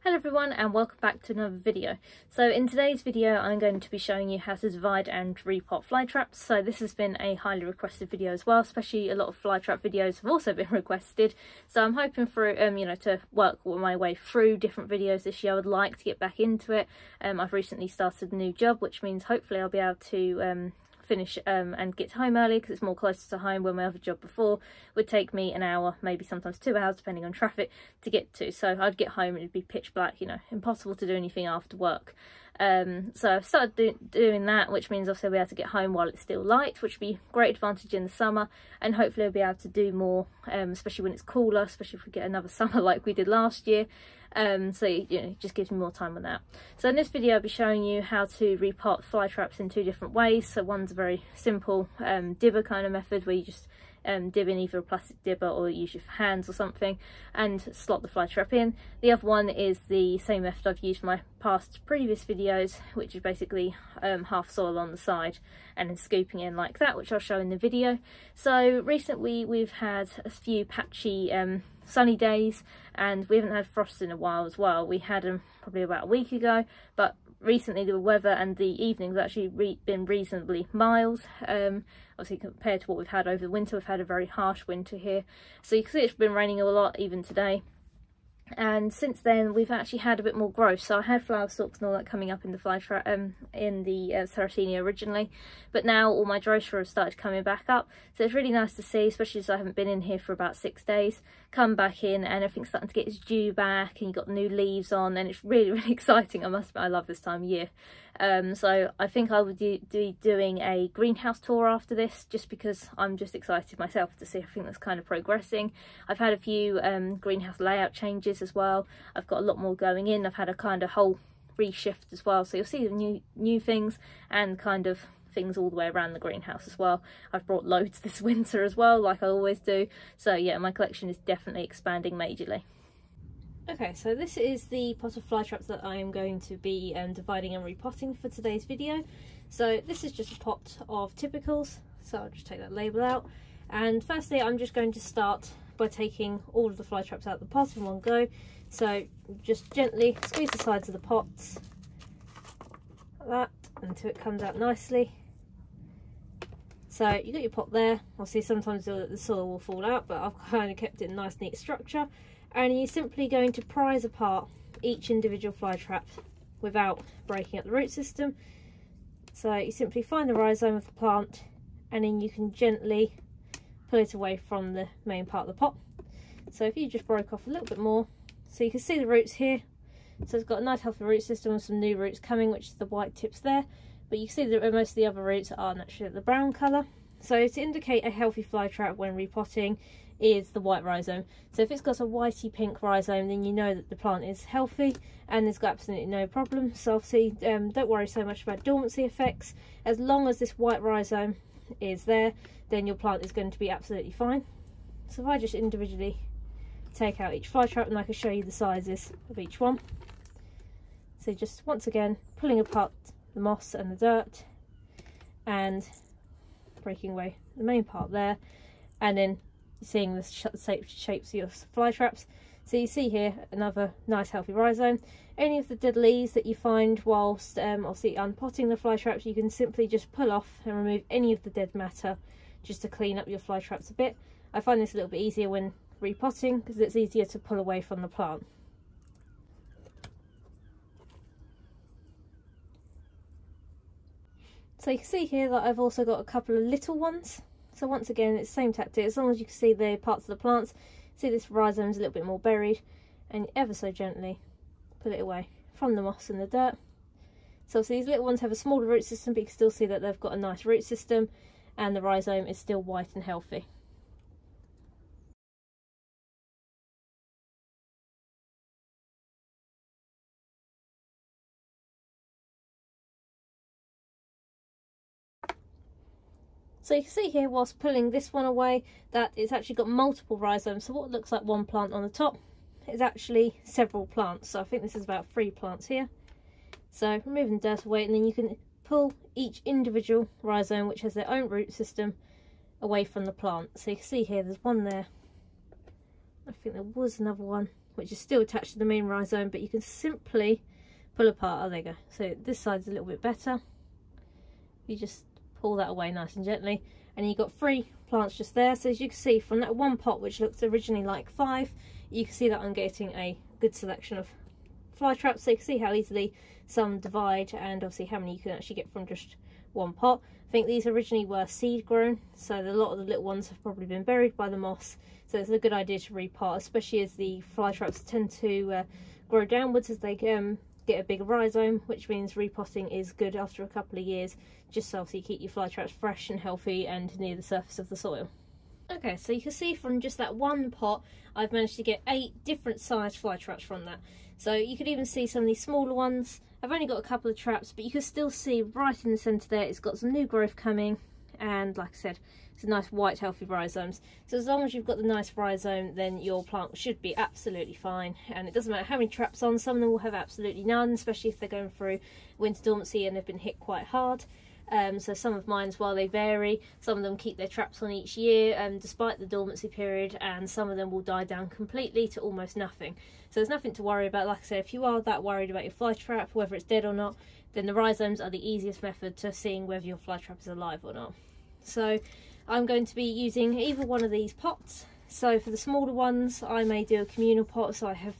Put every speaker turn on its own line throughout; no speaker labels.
Hello everyone and welcome back to another video. So in today's video I'm going to be showing you how to divide and repot fly traps. So this has been a highly requested video as well, especially a lot of fly trap videos have also been requested. So I'm hoping for to work my way through different videos this year. I would like to get back into it. I've recently started a new job, which means hopefully I'll be able to finish and get home early because it's more closer to home, where my other job before would take me an hour, maybe sometimes 2 hours depending on traffic to get to. So I'd get home and it'd be pitch black, impossible to do anything after work. So I've started doing that, which means obviously I'll be able to get home while it's still light, which would be a great advantage in the summer, and hopefully I'll be able to do more, especially when it's cooler, especially if we get another summer like we did last year. So it just gives me more time on that. So in this video I'll be showing you how to repot fly traps in 2 different ways. So one's a very simple dibber kind of method where you just dib in either a plastic dibber or use your hands or something and slot the fly trap in. The other one is the same method I've used for my previous videos, which is basically half soil on the side and then scooping in like that, which I'll show in the video. So recently we've had a few patchy sunny days and we haven't had frost in a while as well. We had them probably about a week ago, but recently the weather and the evenings have actually been reasonably mild. Obviously compared to what we've had over the winter, we've had a very harsh winter here. So you can see it's been raining a lot even today. And since then we've actually had a bit more growth. So I had flower stalks and all that coming up in the fly trap, in the Sarracenia originally, but now all my drosera have started coming back up. So it's really nice to see, especially as I haven't been in here for about 6 days, come back in and everything's starting to get its dew back and you've got new leaves on, and it's really exciting. I must admit, I love this time of year. So I think I would be doing a greenhouse tour after this, just because I'm just excited myself to see everything that's kind of progressing. I've had a few greenhouse layout changes as well. I've got a lot more going in. I've had a kind of whole reshift as well, so you'll see the new things and kind of things all the way around the greenhouse as well. I've brought loads this winter as well, like I always do. So yeah, my collection is definitely expanding majorly. Okay, so this is the pot of fly traps that I am going to be dividing and repotting for today's video. So this is just a pot of typicals, so I'll just take that label out. And firstly I'm just going to start by taking all of the fly traps out of the pot in one go. So just gently squeeze the sides of the pots like that until it comes out nicely. So you got your pot there. Obviously sometimes the soil will fall out, but I've kind of kept it in a nice neat structure. And you're simply going to prise apart each individual fly trap without breaking up the root system. So you simply find the rhizome of the plant and then you can gently pull it away from the main part of the pot. So if you just broke off a little bit more, so you can see the roots here. So it's got a nice healthy root system with some new roots coming, which is the white tips there. But you can see that most of the other roots are naturally the brown colour. So to indicate a healthy fly trap when repotting is the white rhizome. So if it's got a whitey pink rhizome, then you know that the plant is healthy and there's got absolutely no problem. So obviously don't worry so much about dormancy effects. As long as this white rhizome is there, then your plant is going to be absolutely fine. So if I just individually take out each fly trap, and I can show you the sizes of each one. So just once again pulling apart the moss and the dirt and breaking away the main part there, and then seeing the shapes of your fly traps. So you see here another nice healthy rhizome. Any of the dead leaves that you find whilst obviously unpotting the fly traps, you can simply just pull off and remove any of the dead matter just to clean up your fly traps a bit. I find this a little bit easier when repotting because it's easier to pull away from the plant. So you can see here that I've also got a couple of little ones. So once again, it's the same tactic. As long as you can see the parts of the plants, see this rhizome's a little bit more buried, and ever so gently pull it away from the moss and the dirt. So these little ones have a smaller root system, but you can still see that they've got a nice root system and the rhizome is still white and healthy. So you can see here, whilst pulling this one away, that it's actually got multiple rhizomes. So what looks like one plant on the top is actually several plants. So I think this is about 3 plants here. So removing the dirt away, and then you can pull each individual rhizome, which has their own root system, away from the plant. So you can see here, there's one there. I think there was another one which is still attached to the main rhizome, but you can simply pull apart. Oh, there you go. So this side's a little bit better. You just pull that away nice and gently, and you've got 3 plants just there. So as you can see from that one pot, which looked originally like 5, you can see that I'm getting a good selection of fly traps. So you can see how easily some divide, and obviously how many you can actually get from just one pot. I think these originally were seed grown, so a lot of the little ones have probably been buried by the moss, so it's a good idea to repot, especially as the fly traps tend to grow downwards as they get a bigger rhizome, which means repotting is good after a couple of years, just so obviously you keep your fly traps fresh and healthy and near the surface of the soil. Okay, so you can see from just that one pot I've managed to get 8 different sized fly traps from that. So you could even see some of these smaller ones. I've only got a couple of traps, but you can still see right in the centre there it's got some new growth coming, and like I said, it's a nice white healthy rhizomes. So as long as you've got the nice rhizome, then your plant should be absolutely fine, and it doesn't matter how many traps on. Some of them will have absolutely none, especially if they're going through winter dormancy and they've been hit quite hard. So some of mine, while they vary, some of them keep their traps on each year despite the dormancy period, and some of them will die down completely to almost nothing. So there's nothing to worry about. Like I said, if you are that worried about your fly trap, whether it's dead or not, then the rhizomes are the easiest method to seeing whether your fly trap is alive or not. So I'm going to be using either one of these pots. So for the smaller ones, I may do a communal pot. So I have,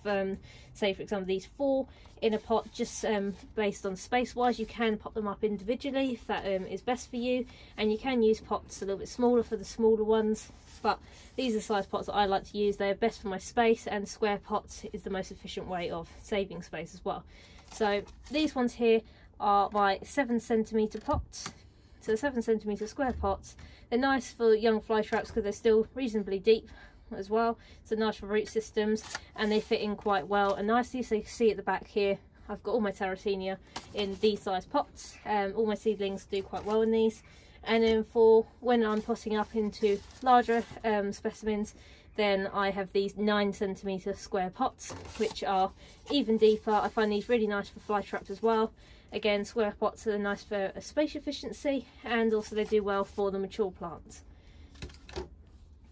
say for example, these 4 in a pot, just based on space wise. You can pop them up individually if that is best for you, and you can use pots a little bit smaller for the smaller ones, but these are the size pots that I like to use. They're best for my space, and square pots is the most efficient way of saving space as well. So these ones here are my 7cm pots. So 7cm square pots. They're nice for young fly traps because they're still reasonably deep as well, so nice for root systems, and they fit in quite well and nicely. So you can see at the back here I've got all my Terracenia in these size pots. All my seedlings do quite well in these, and then for when I'm potting up into larger specimens, then I have these 9cm square pots, which are even deeper. I find these really nice for fly traps as well. Again, square pots are nice for a space efficiency, and also they do well for the mature plants.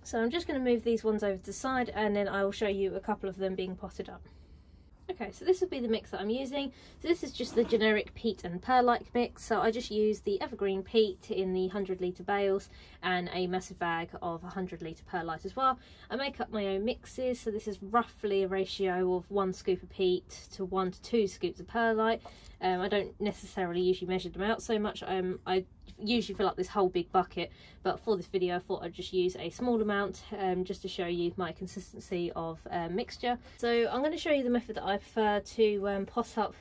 So I'm just going to move these ones over to the side, and then I will show you a couple of them being potted up. Okay, so this will be the mix that I'm using. So this is just the generic peat and perlite mix. So I just use the evergreen peat in the 100 litre bales and a massive bag of 100 litre perlite as well. I make up my own mixes, so this is roughly a ratio of 1 scoop of peat to 1 to 2 scoops of perlite. I don't necessarily usually measure them out so much. I usually fill up this whole big bucket, but for this video I thought I'd just use a small amount just to show you my consistency of mixture. So I'm going to show you the method that I prefer to pot up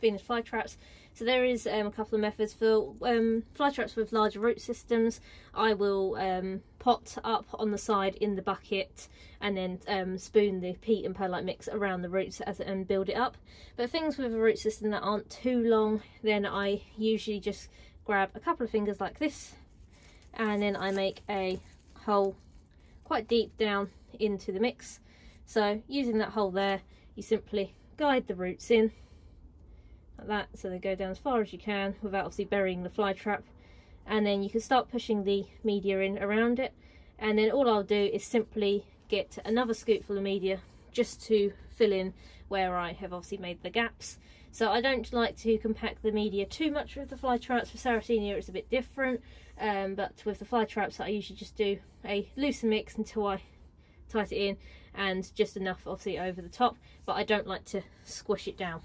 Venus flytraps. So there is a couple of methods for flytraps with larger root systems. I will pot up on the side in the bucket and then spoon the peat and perlite mix around the roots and build it up. But things with a root system that aren't too long, then I usually just grab a couple of fingers like this, and then I make a hole quite deep down into the mix. So using that hole there, you simply guide the roots in like that, so they go down as far as you can without obviously burying the fly trap, and then you can start pushing the media in around it. And then all I'll do is simply get another scoopful of media just to fill in where I have obviously made the gaps. So I don't like to compact the media too much with the fly traps. For Sarracenia it's a bit different, but with the fly traps I usually just do a looser mix until I tight it in, and just enough obviously over the top, but I don't like to squish it down.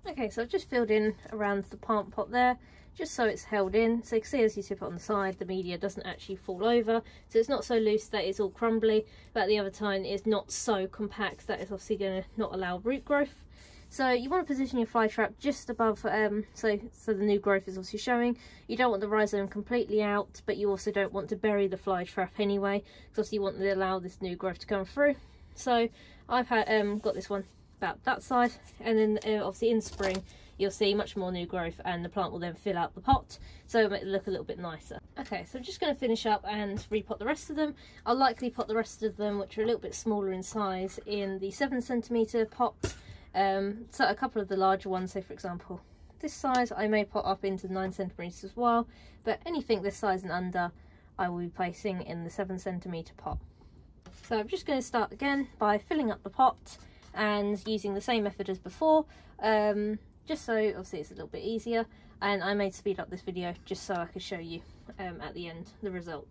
Okay, so I've just filled in around the plant pot there, just so it's held in. So you can see as you tip it on the side, the media doesn't actually fall over, so it's not so loose that it's all crumbly, but at the other time it's not so compact that it's obviously going to not allow root growth. So you want to position your fly trap just above, so the new growth is obviously showing. You don't want the rhizome completely out, but you also don't want to bury the fly trap anyway, because obviously you want to allow this new growth to come through. So I've got this one about that side, and then obviously in spring you'll see much more new growth, and the plant will then fill out the pot, so it'll make it look a little bit nicer. Okay, so I'm just going to finish up and repot the rest of them. I'll likely pot the rest of them, which are a little bit smaller in size, in the 7cm pots. So a couple of the larger ones, say for example this size, I may pot up into 9cm as well, but anything this size and under I will be placing in the 7cm pot. So I'm just going to start again by filling up the pot and using the same method as before, just so obviously it's a little bit easier, and I may speed up this video just so I can show you at the end the result.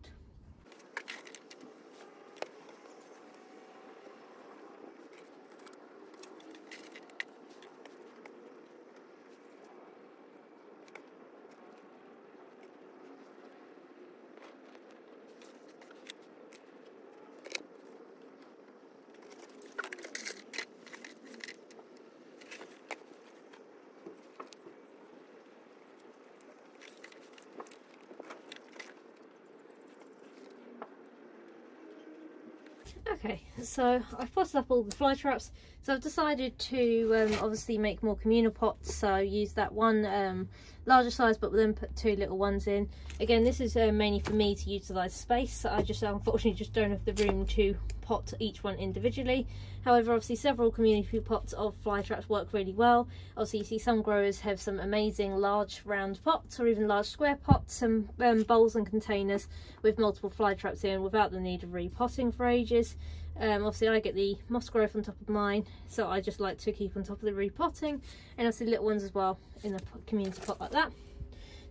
Okay, so I've potted up all the fly traps, so I've decided to obviously make more communal pots. So I use that one larger size, but then put 2 little ones in. Again, this is mainly for me to utilise space. I just unfortunately just don't have the room to pot each one individually. However, obviously several community pots of fly traps work really well. Obviously you see some growers have some amazing large round pots or even large square pots and bowls and containers with multiple fly traps in without the need of repotting for ages. Obviously I get the moss growth on top of mine, so I just like to keep on top of the repotting, and obviously little ones as well in a community pot like that.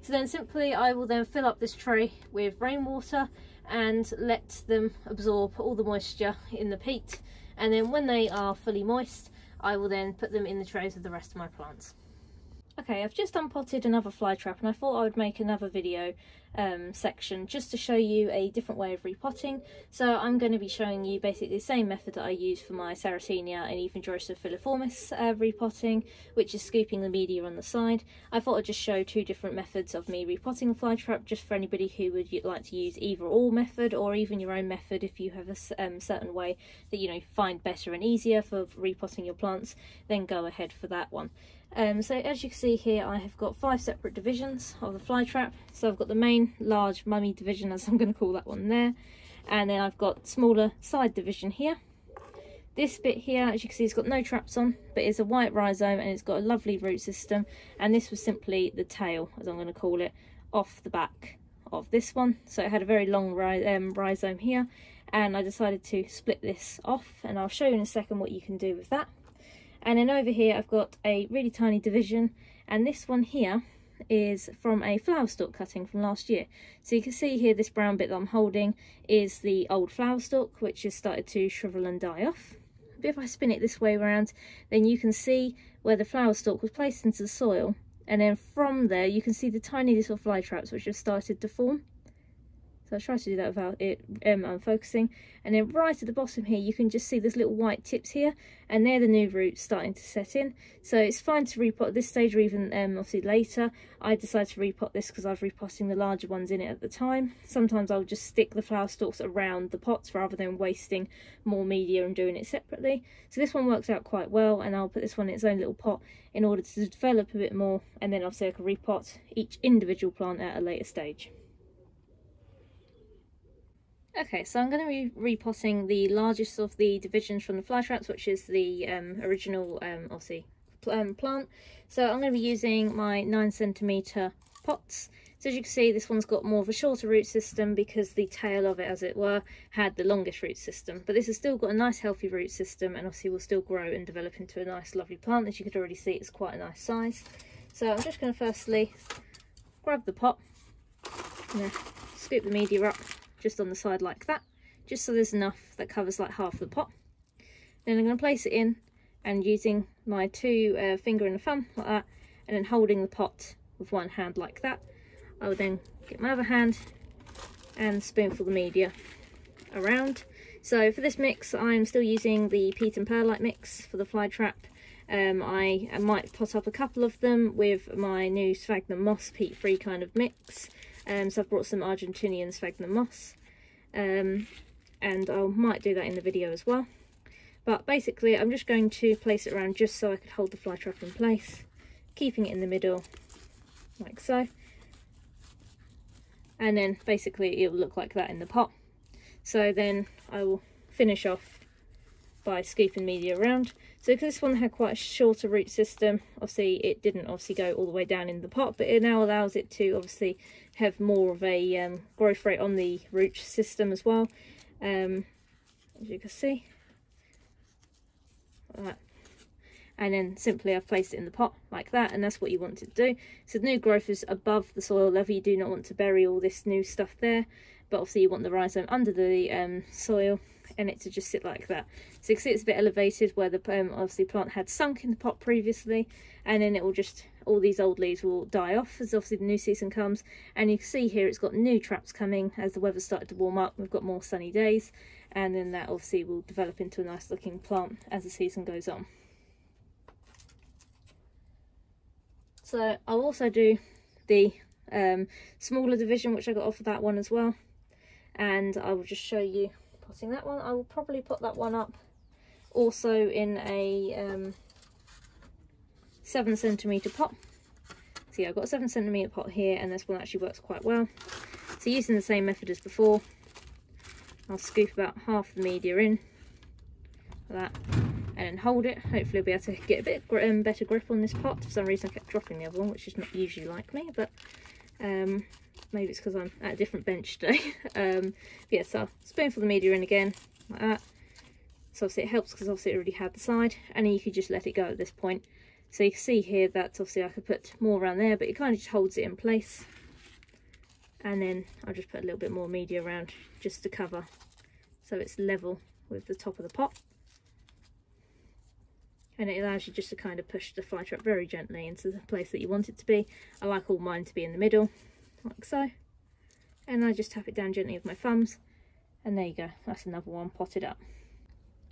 So then simply I will then fill up this tray with rainwater and let them absorb all the moisture in the peat, and then when they are fully moist I will then put them in the trays with the rest of my plants. Okay, I've just unpotted another fly trap, and I thought I would make another video section just to show you a different way of repotting. So I'm going to be showing you basically the same method that I use for my Sarracenia and even Joyce filiformis repotting, which is scooping the media on the side. I thought I'd just show 2 different methods of me repotting a fly trap, just for anybody who would like to use either or method, or even your own method if you have a certain way that you find better and easier for repotting your plants, then go ahead for that one. So as you can see here, I have got 5 separate divisions of the fly trap. So I've got the main large mummy division, as I'm going to call that one there, and then I've got smaller side division here. This bit here, as you can see, it's got no traps on, but it's a white rhizome and it's got a lovely root system, and this was simply the tail, as I'm going to call it, off the back of this one. So it had a very long rhizome here, and I decided to split this off, and I'll show you in a second what you can do with that. And then over here I've got a really tiny division, and this one here is from a flower stalk cutting from last year. So you can see here this brown bit that I'm holding is the old flower stalk, which has started to shrivel and die off. But if I spin it this way around, then you can see where the flower stalk was placed into the soil, and then from there you can see the tiny little fly traps which have started to form. So I'll try to do that without it unfocusing. And then right at the bottom here, you can just see there's little white tips here, and they're the new roots starting to set in. So it's fine to repot at this stage, or even obviously later. I decided to repot this because I was repotting the larger ones in it at the time. Sometimes I'll just stick the flower stalks around the pots rather than wasting more media and doing it separately. So this one works out quite well, and I'll put this one in its own little pot in order to develop a bit more, and then obviously I can repot each individual plant at a later stage. Okay, so I'm going to be repotting the largest of the divisions from the fly traps, which is the original obviously plant. So I'm going to be using my 9cm pots. So as you can see, this one's got more of a shorter root system because the tail of it, as it were, had the longest root system. But this has still got a nice healthy root system, and obviously will still grow and develop into a nice lovely plant. As you could already see, it's quite a nice size. So I'm just going to firstly grab the pot, and scoop the media up just on the side like that, just so there's enough that covers like half the pot. Then I'm going to place it in, and using my 2 finger and a thumb like that, and then holding the pot with one hand like that, I will then get my other hand and spoonful the media around. So for this mix, I'm still using the peat and perlite mix for the fly trap. I might pot up a couple of them with my new Fragment Moss peat free kind of mix. So I've brought some Argentinian Fragment Moss, and I might do that in the video as well. But basically I'm just going to place it around just so I could hold the fly trap in place, keeping it in the middle like so. And then basically it will look like that in the pot. So then I will finish off by scooping media around. So because this one had quite a shorter root system, obviously it didn't go all the way down in the pot, but it now allows it to obviously have more of a growth rate on the root system as well. as you can see, like that. And then simply I've placed it in the pot like that, and that's what you want it to do. So the new growth is above the soil level. You do not want to bury all this new stuff there, but obviously you want the rhizome under the soil and it to just sit like that. So you can see it's a bit elevated where the obviously plant had sunk in the pot previously, and then it will just, all these old leaves will die off as obviously the new season comes. And you can see here it's got new traps coming as the weather started to warm up. We've got more sunny days, and then that obviously will develop into a nice looking plant as the season goes on. So I'll also do the smaller division, which I got off of that one as well, and I will just show you potting that one. I will probably put that one up also in a 7cm pot. So yeah, I've got a 7cm pot here, and this one actually works quite well. So using the same method as before, I'll scoop about half the media in like that, and then hold it. Hopefully I'll be able to get a bit better grip on this pot. For some reason I kept dropping the other one, which is not usually like me, but maybe it's because I'm at a different bench today. Yeah, so I'll spoonful the media in again like that. So obviously it helps because obviously it already had the side, and then you could just let it go at this point. So you can see here that obviously I could put more around there, but it kind of just holds it in place. And then I'll just put a little bit more media around just to cover, so it's level with the top of the pot. And it allows you just to kind of push the fly trap very gently into the place that you want it to be. I like all mine to be in the middle, like so. And I just tap it down gently with my thumbs, and there you go, that's another one potted up.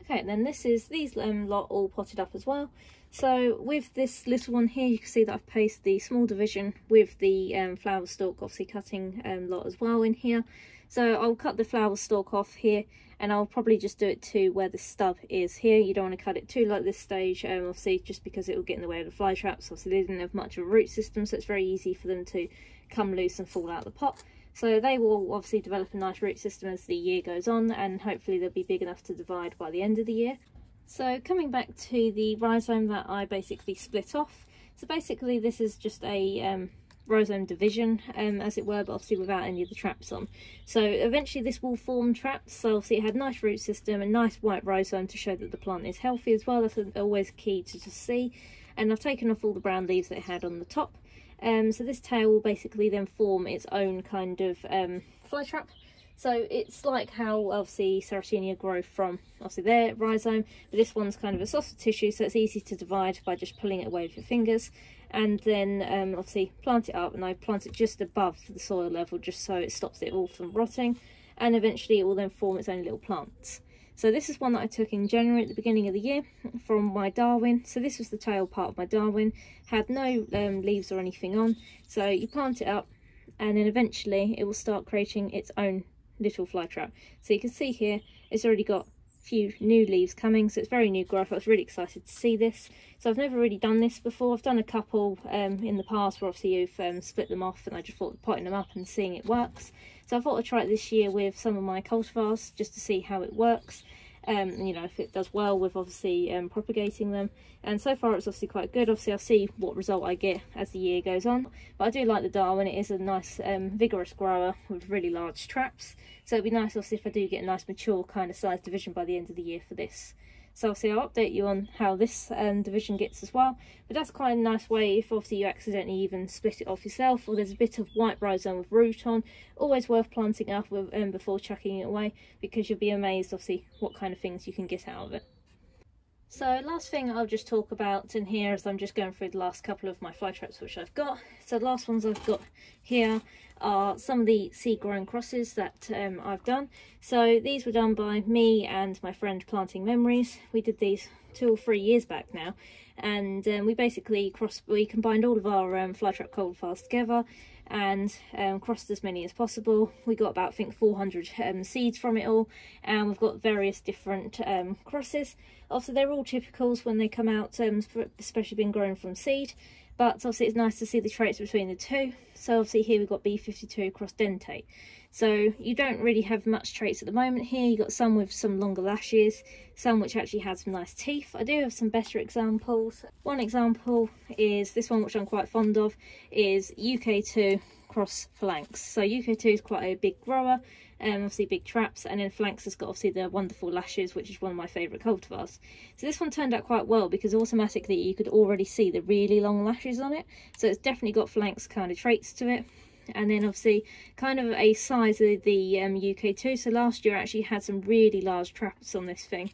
Okay, and then these lot all potted up as well. So with this little one here, you can see that I've placed the small division with the flower stalk, obviously cutting lot as well in here. So I'll cut the flower stalk off here, and I'll probably just do it to where the stub is here. You don't want to cut it too low at this stage, obviously just because it will get in the way of the fly traps. Obviously they didn't have much of a root system, so it's very easy for them to come loose and fall out of the pot. So they will obviously develop a nice root system as the year goes on, and hopefully they'll be big enough to divide by the end of the year. So coming back to the rhizome that I basically split off. So basically this is just a rhizome division, as it were, but obviously without any of the traps on. So eventually this will form traps. So obviously it had a nice root system, a nice white rhizome to show that the plant is healthy as well. That's always key to just see. And I've taken off all the brown leaves that it had on the top. So this tail will basically then form its own kind of fly trap. So it's like how obviously Serratinia grow from obviously their rhizome, but this one's kind of a softer tissue, so it's easy to divide by just pulling it away with your fingers. And then obviously plant it up, and I plant it just above the soil level just so it stops it all from rotting, and eventually it will then form its own little plants. So this is one that I took in January at the beginning of the year from my Darwin. So this was the tail part of my Darwin, had no leaves or anything on. So you plant it up, and then eventually it will start creating its own little fly trap. So you can see here it's already got a few new leaves coming, so it's very new growth. I was really excited to see this. So I've never really done this before. I've done a couple in the past where obviously you've split them off, and I just thought potting them up and seeing it works. So I thought I'd try it this year with some of my cultivars just to see how it works. You know, if it does well with obviously propagating them, and so far it's obviously quite good. Obviously I'll see what result I get as the year goes on, but I do like the Darwin. It is a nice vigorous grower with really large traps, so it'd be nice obviously if I do get a nice mature kind of size division by the end of the year for this. So obviously I'll update you on how this division gets as well, but that's quite a nice way if obviously you accidentally even split it off yourself, or there's a bit of white rhizome with root on. Always worth planting up with, before chucking it away, because you'll be amazed obviously what kind of things you can get out of it. So last thing I'll just talk about in here is I'm just going through the last couple of my fly traps which I've got. So the last ones I've got here are some of the seed grown crosses that I've done. So these were done by me and my friend Planting Memories. We did these 2 or 3 years back now, and we basically combined all of our Flytrap cultivars together and crossed as many as possible. We got about, I think, 400 seeds from it all, and we've got various different crosses. Also they're all typicals when they come out, especially being grown from seed, but obviously it's nice to see the traits between the two. So obviously here we've got B52 cross dentate. So you don't really have much traits at the moment here. You've got some with some longer lashes, some which actually had some nice teeth. I do have some better examples. One example is this one, which I'm quite fond of, is UK2 cross Phalanx. So UK2 is quite a big grower, obviously big traps, and then Phalanx has got obviously the wonderful lashes, which is one of my favourite cultivars. So this one turned out quite well because automatically you could already see the really long lashes on it. So it's definitely got Phalanx kind of traits to it. And then obviously kind of a size of the UK2. So last year I actually had some really large traps on this thing,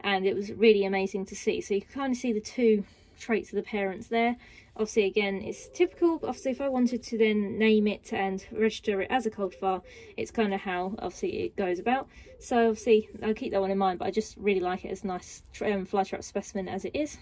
and it was really amazing to see. So you can kind of see the two traits of the parents there. Obviously again, it's typical. Obviously if I wanted to then name it and register it as a cultivar, it's kind of how obviously it goes about. So obviously I'll keep that one in mind, but I just really like it as a nice Flytrap specimen as it is.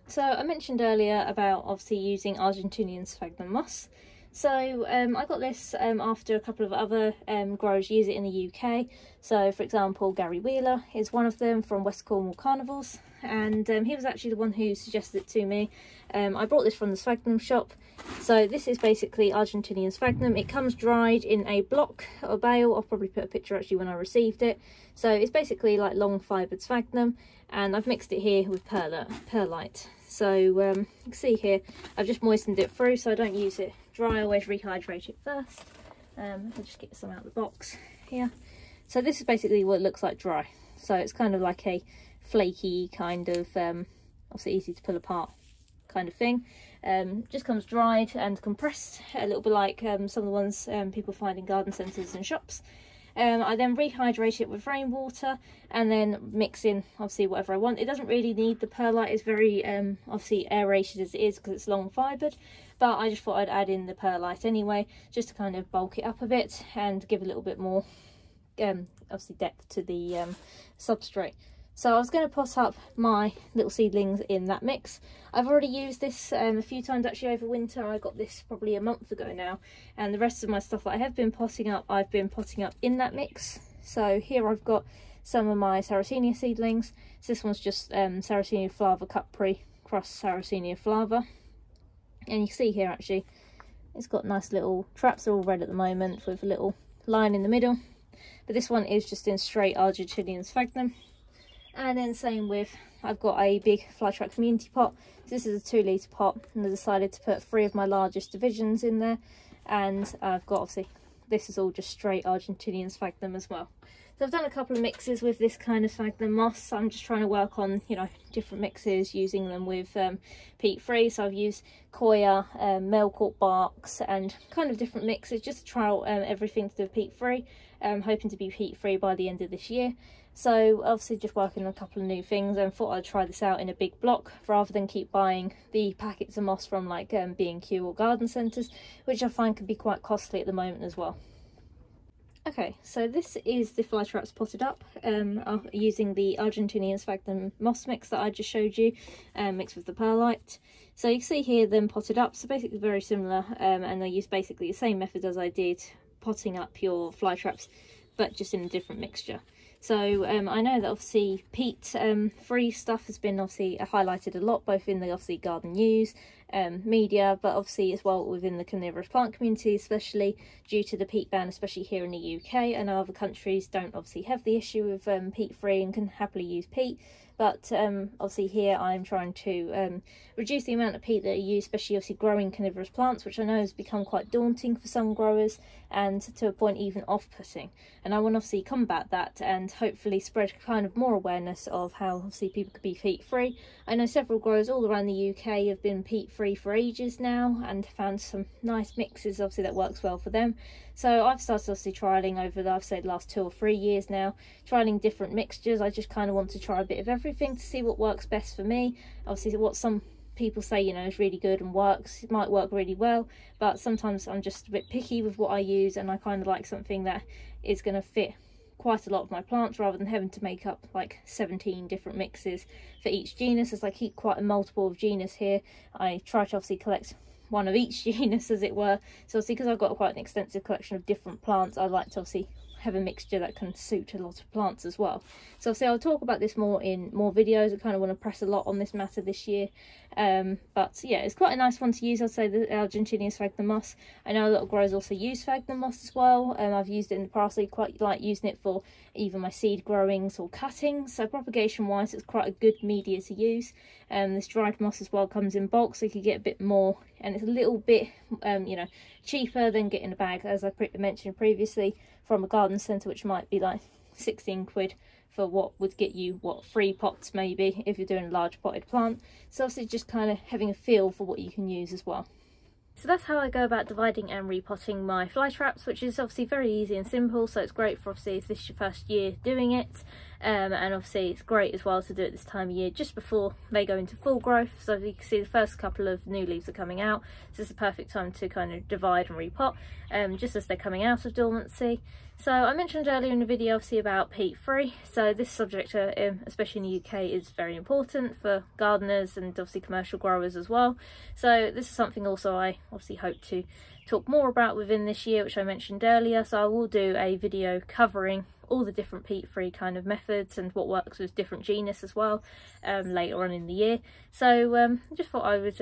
So I mentioned earlier about obviously using Argentinian Sphagnum moss. So I got this after a couple of other growers use it in the UK. So for example, Gary Wheeler is one of them from West Cornwall Carnivorous, and he was actually the one who suggested it to me. I brought this from the Sphagnum shop. So this is basically Argentinian Sphagnum. It comes dried in a block or bale. I'll probably put a picture actually when I received it. So it's basically like long fibred sphagnum, and I've mixed it here with perlite. So you can see here I've just moistened it through, so I don't use it dry. I always rehydrate it first. I'll just get some out of the box here. So this is basically what it looks like dry. So it's kind of like a flaky kind of obviously easy to pull apart kind of thing. Just comes dried and compressed, a little bit like some of the ones people find in garden centres and shops. I then rehydrate it with rainwater and then mix in obviously whatever I want. It doesn't really need the perlite. It's very obviously aerated as it is because it's long fibred, but I just thought I'd add in the perlite anyway, just to kind of bulk it up a bit and give a little bit more obviously depth to the substrate. So I was going to pot up my little seedlings in that mix. I've already used this a few times actually over winter. I got this probably a month ago now, and the rest of my stuff that I have been potting up, I've been potting up in that mix. So here I've got some of my Sarracenia seedlings. So this one's just Sarracenia flava Capri cross Sarracenia flava, and you can see here actually it's got nice little traps. They're all red at the moment with a little line in the middle, but this one is just in straight Argentinian Sphagnum. And then same with, I've got a big Flytrap community pot. So this is a 2 litre pot, and I decided to put 3 of my largest divisions in there. And I've got obviously, this is all just straight Argentinian Sphagnum as well. So I've done a couple of mixes with this kind of Sphagnum moss. I'm just trying to work on, you know, different mixes, using them with peat free. So I've used Koya, Melcourt barks, and kind of different mixes just to try out everything to do with peat free. I'm hoping to be peat free by the end of this year. So obviously just working on a couple of new things, and thought I'd try this out in a big block rather than keep buying the packets of moss from like B&Q or garden centres, which I find can be quite costly at the moment as well. Okay, so this is the Flytraps potted up using the Argentinian Sphagnum moss mix that I just showed you, mixed with the perlite. So you can see here them potted up, so basically very similar, and I use basically the same method as I did potting up your Flytraps, but just in a different mixture. So I know that obviously peat free stuff has been obviously highlighted a lot, both in the obviously garden news, media, but obviously as well within the carnivorous plant community, especially due to the peat ban, especially here in the UK. I know other countries don't obviously have the issue of peat free and can happily use peat, but obviously here I'm trying to reduce the amount of peat that I use, especially obviously growing carnivorous plants, which I know has become quite daunting for some growers and to a point even off-putting. And I want to obviously combat that and hopefully spread kind of more awareness of how obviously people could be peat free. I know several growers all around the UK have been peat free for ages now and found some nice mixes obviously that works well for them. So I've started obviously trialling over the, I've said, last 2 or 3 years now, trialling different mixtures. I just kind of want to try a bit of everything to see what works best for me. Obviously what some people say, you know, is really good and works, it might work really well, but sometimes I'm just a bit picky with what I use, and I kind of like something that is going to fit quite a lot of my plants rather than having to make up like 17 different mixes for each genus. As I keep quite a multiple of genus here, I try to obviously collect one of each genus as it were. So obviously because I've got quite an extensive collection of different plants, I like to obviously have a mixture that can suit a lot of plants as well. So obviously I'll talk about this more in more videos. I kind of want to press a lot on this matter this year, but yeah, it's quite a nice one to use. I'd say the Argentinian Fragment Moss. I know a lot of growers also use Fragment Moss as well. I've used it in the past. I quite like using it for either my seed growings or cuttings, so propagation wise it's quite a good media to use. This dried moss as well comes in bulk, so you can get a bit more, and it's a little bit you know, cheaper than getting a bag, as I mentioned previously, from a garden centre, which might be like 16 quid for what would get you, what, 3 pots maybe if you're doing a large potted plant. So obviously just kind of having a feel for what you can use as well. So that's how I go about dividing and repotting my fly traps, which is obviously very easy and simple. So it's great for obviously if this is your first year doing it, and obviously it's great as well to do it this time of year just before they go into full growth. So you can see the first couple of new leaves are coming out, so it's the perfect time to kind of divide and repot just as they're coming out of dormancy. So I mentioned earlier in the video obviously about peat free, so this subject especially in the UK is very important for gardeners and obviously commercial growers as well. So this is something also I obviously hope to talk more about within this year, which I mentioned earlier. So I will do a video covering all the different peat free kind of methods and what works with different genus as well later on in the year. So I just thought I would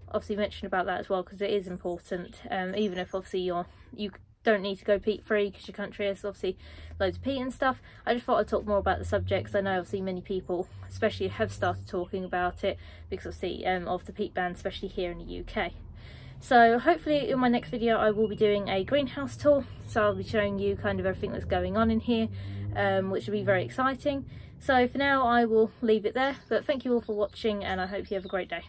obviously mention about that as well, because it is important, even if obviously you don't need to go peat free because your country has obviously loads of peat and stuff. I just thought I'd talk more about the subject, because I know obviously many people especially have started talking about it because obviously of the peat ban, especially here in the UK. So hopefully in my next video I will be doing a greenhouse tour, so I'll be showing you kind of everything that's going on in here, which will be very exciting. So for now I will leave it there, but thank you all for watching and I hope you have a great day.